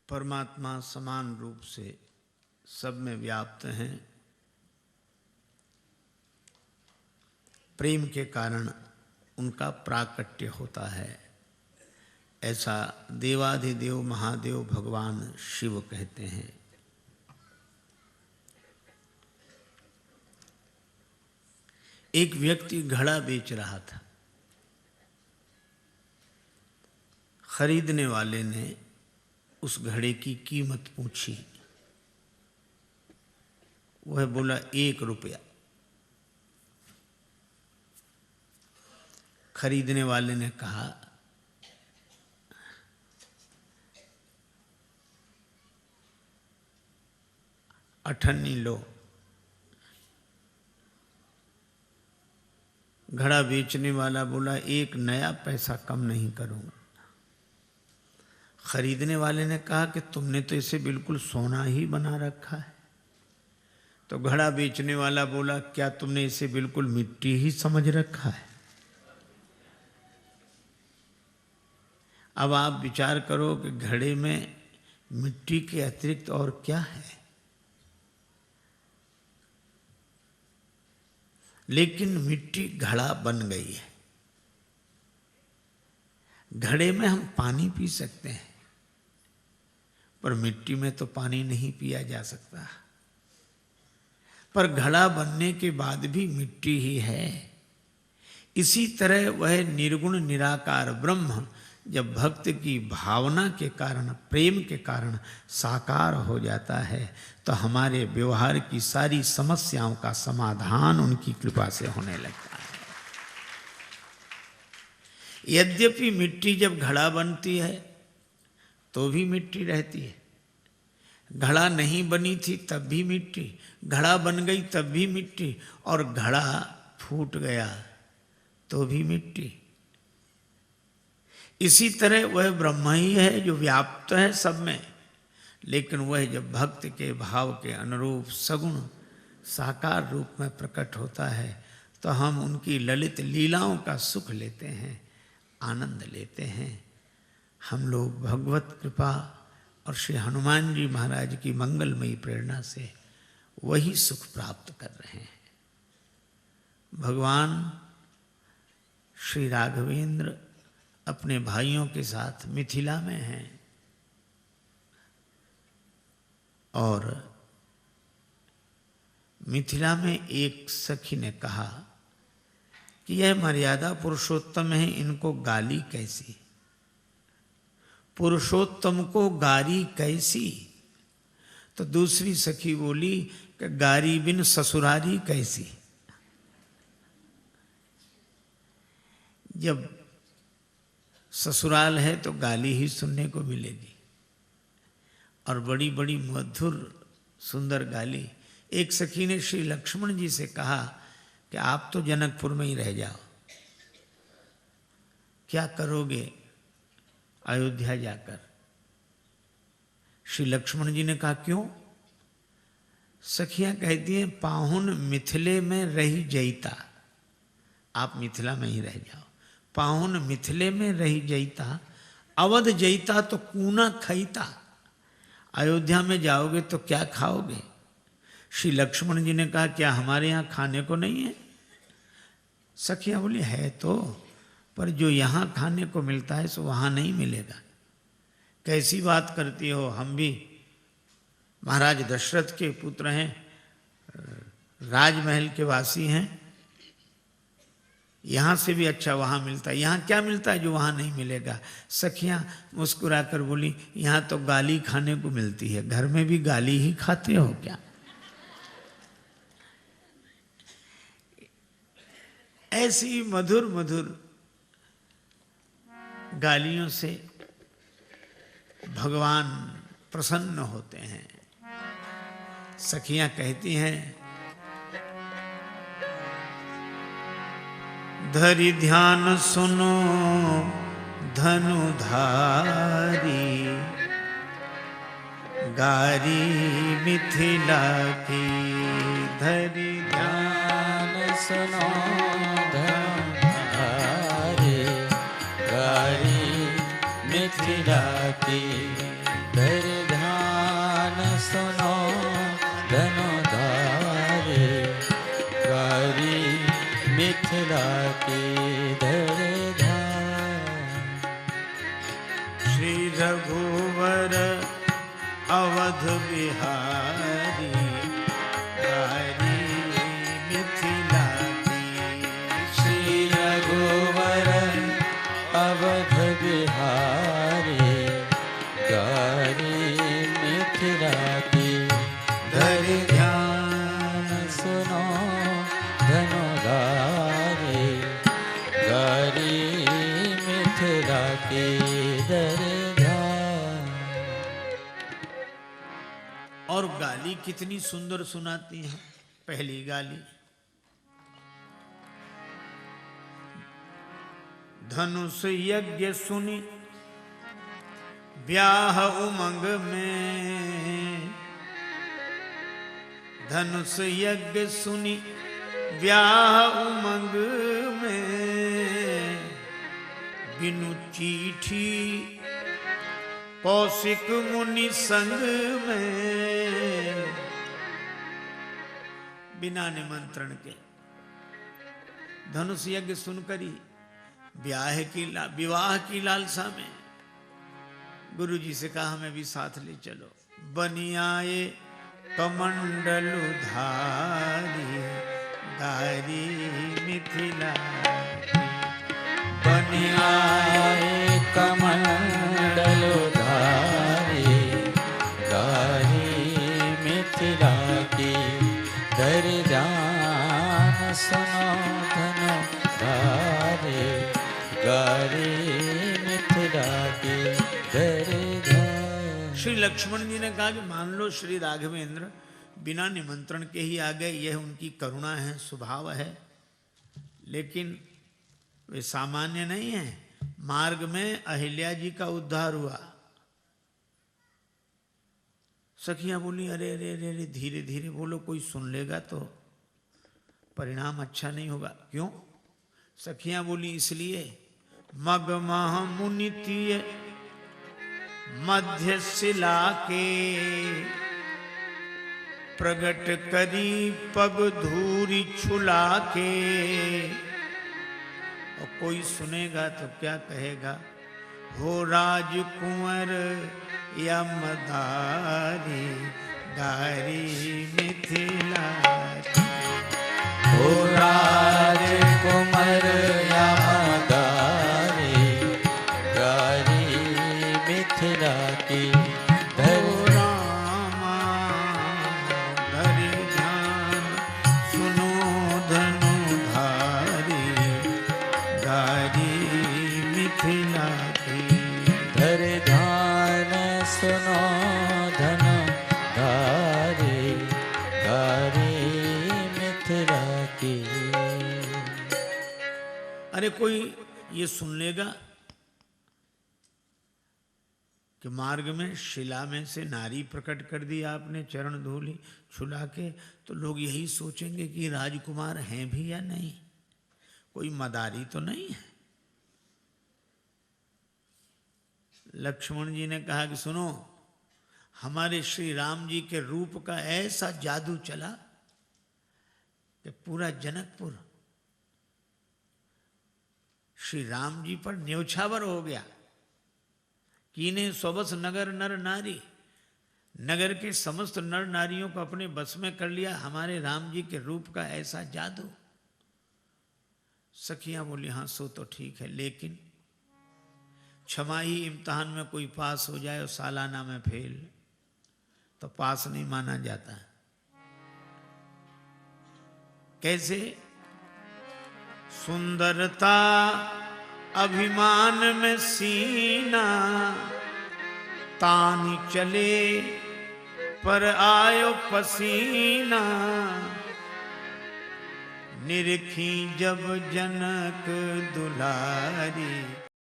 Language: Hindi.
परमात्मा समान रूप से सब में व्याप्त हैं। प्रेम के कारण उनका प्राकट्य होता है, ऐसा देवाधिदेव महादेव भगवान शिव कहते हैं। एक व्यक्ति घड़ा बेच रहा था। खरीदने वाले ने उस घड़े की कीमत पूछी। वह बोला 1 रुपया। खरीदने वाले ने कहा 98 लो। घड़ा बेचने वाला बोला 1 नया पैसा कम नहीं करूंगा। खरीदने वाले ने कहा कि तुमने तो इसे बिल्कुल सोना ही बना रखा है। तो घड़ा बेचने वाला बोला क्या तुमने इसे बिल्कुल मिट्टी ही समझ रखा है। अब आप विचार करो कि घड़े में मिट्टी के अतिरिक्त और क्या है। लेकिन मिट्टी घड़ा बन गई है। घड़े में हम पानी पी सकते हैं, पर मिट्टी में तो पानी नहीं पिया जा सकता। पर घड़ा बनने के बाद भी मिट्टी ही है। इसी तरह वह निर्गुण निराकार ब्रह्म जब भक्त की भावना के कारण, प्रेम के कारण साकार हो जाता है, तो हमारे व्यवहार की सारी समस्याओं का समाधान उनकी कृपा से होने लगता है। यद्यपि मिट्टी जब घड़ा बनती है तो भी मिट्टी रहती है। घड़ा नहीं बनी थी तब भी मिट्टी, घड़ा बन गई तब भी मिट्टी, और घड़ा फूट गया तो भी मिट्टी। इसी तरह वह ब्रह्म ही है जो व्याप्त है सब में, लेकिन वह जब भक्त के भाव के अनुरूप सगुण साकार रूप में प्रकट होता है तो हम उनकी ललित लीलाओं का सुख लेते हैं, आनंद लेते हैं। हम लोग भगवत कृपा और श्री हनुमान जी महाराज की मंगलमयी प्रेरणा से वही सुख प्राप्त कर रहे हैं। भगवान श्री राघवेंद्र अपने भाइयों के साथ मिथिला में हैं और मिथिला में एक सखी ने कहा कि यह मर्यादा पुरुषोत्तम है, इनको गाली कैसी। पुरुषोत्तम को गारी कैसी। तो दूसरी सखी बोली कि गारी बिन ससुरारी कैसी। जब ससुराल है तो गाली ही सुनने को मिलेगी, और बड़ी बड़ी मधुर सुंदर गाली। एक सखी ने श्री लक्ष्मण जी से कहा कि आप तो जनकपुर में ही रह जाओ, क्या करोगे अयोध्या जाकर। श्री लक्ष्मण जी ने कहा क्यों। सखियां कहती हैं पाहुन मिथिले में रही जईता, आप मिथिला में ही रह जाओ। पाहुन मिथिले में रही जईता, अवध जईता तो कूना खईता। अयोध्या में जाओगे तो क्या खाओगे। श्री लक्ष्मण जी ने कहा क्या हमारे यहाँ खाने को नहीं है। सखियां बोली है तो, पर जो यहाँ खाने को मिलता है सो वहाँ नहीं मिलेगा। कैसी बात करती हो, हम भी महाराज दशरथ के पुत्र हैं, राजमहल के वासी हैं, यहाँ से भी अच्छा वहाँ मिलता है। यहाँ क्या मिलता है जो वहाँ नहीं मिलेगा। सखियाँ मुस्कुराकर बोली यहाँ तो गाली खाने को मिलती है, घर में भी गाली ही खाते हो क्या। ऐसी मधुर मधुर गालियों से भगवान प्रसन्न होते हैं। सखियां कहती हैं धरि ध्यान सुनो धनुधारी, गारी मिथिला की। धरि ध्यान सुनो मिथिला की। धरि धनुधारी गारी मिथिला के धरे धाम। श्री रघुवर अवध बिहारी गारी मिथिला की। श्री रघुवर अवध बिहारी गारी मिथिला की धरि ध्यान सुनो धनुधारी गारी मिथिला की धरि ध्यान। और गाली कितनी सुंदर सुनाती हैं। पहली गाली, धनुष यज्ञ सुनी ब्याह उमंग में। धनुष यज्ञ सुनी ब्याह उमंग में। बिनु चिट्ठी कौशिक मुनि संग में। बिना निमंत्रण के धनुष यज्ञ सुनकर ही विवाह की लालसा में गुरु जी से कहा हमें भी साथ ले चलो। बनियाए कमंडल धारी गारी मिथिला। बनियाए कमंडल धारी गारी मिथिला की धरि ध्यान सुनो धनुधारी गारी मिथिला की धरि ध्यान। श्री लक्ष्मण जी ने कहा कि मान लो श्री राघवेंद्र बिना निमंत्रण के ही आ गए, यह उनकी करुणा है, स्वभाव है। लेकिन वे सामान्य नहीं है। मार्ग में अहिल्या जी का उद्धार हुआ। सखियां बोली अरे अरे अरे अरे धीरे धीरे बोलो, कोई सुन लेगा तो परिणाम अच्छा नहीं होगा। क्यों? सखियां बोली इसलिए मग मह मुनितीय मध्य शिला के। प्रगट करी पग धूरी छुला के। और कोई सुनेगा तो क्या कहेगा, हो राजकुंवर या मदारी गारी मिथिला की। हो राजकुंवर या मदारी गारी मिथिला की धरि रामा धरि ध्यान सुनो धनुधारी गारी मिथिला की। धरि ध्यान सुनो धनुधारी गारी मिथिला की। अरे कोई ये सुन लेगा कि मार्ग में शिला में से नारी प्रकट कर दी आपने चरण धूली छुला के, तो लोग यही सोचेंगे कि राजकुमार हैं भी या नहीं, कोई मदारी तो नहीं है। लक्ष्मण जी ने कहा कि सुनो, हमारे श्री राम जी के रूप का ऐसा जादू चला कि पूरा जनकपुर श्री राम जी पर न्योछावर हो गया। कीने स्वबस नगर नर नारी, नगर के समस्त नर नारियों को अपने बस में कर लिया हमारे राम जी के रूप का ऐसा जादू। सखियां बोली हाँ सो तो ठीक है, लेकिन छमाही इम्तिहान में कोई पास हो जाए और सालाना में फेल तो पास नहीं माना जाता। कैसे? सुंदरता अभिमान में सीना तानी चले पर आयो पसीना। निरखी जब जनक दुलारी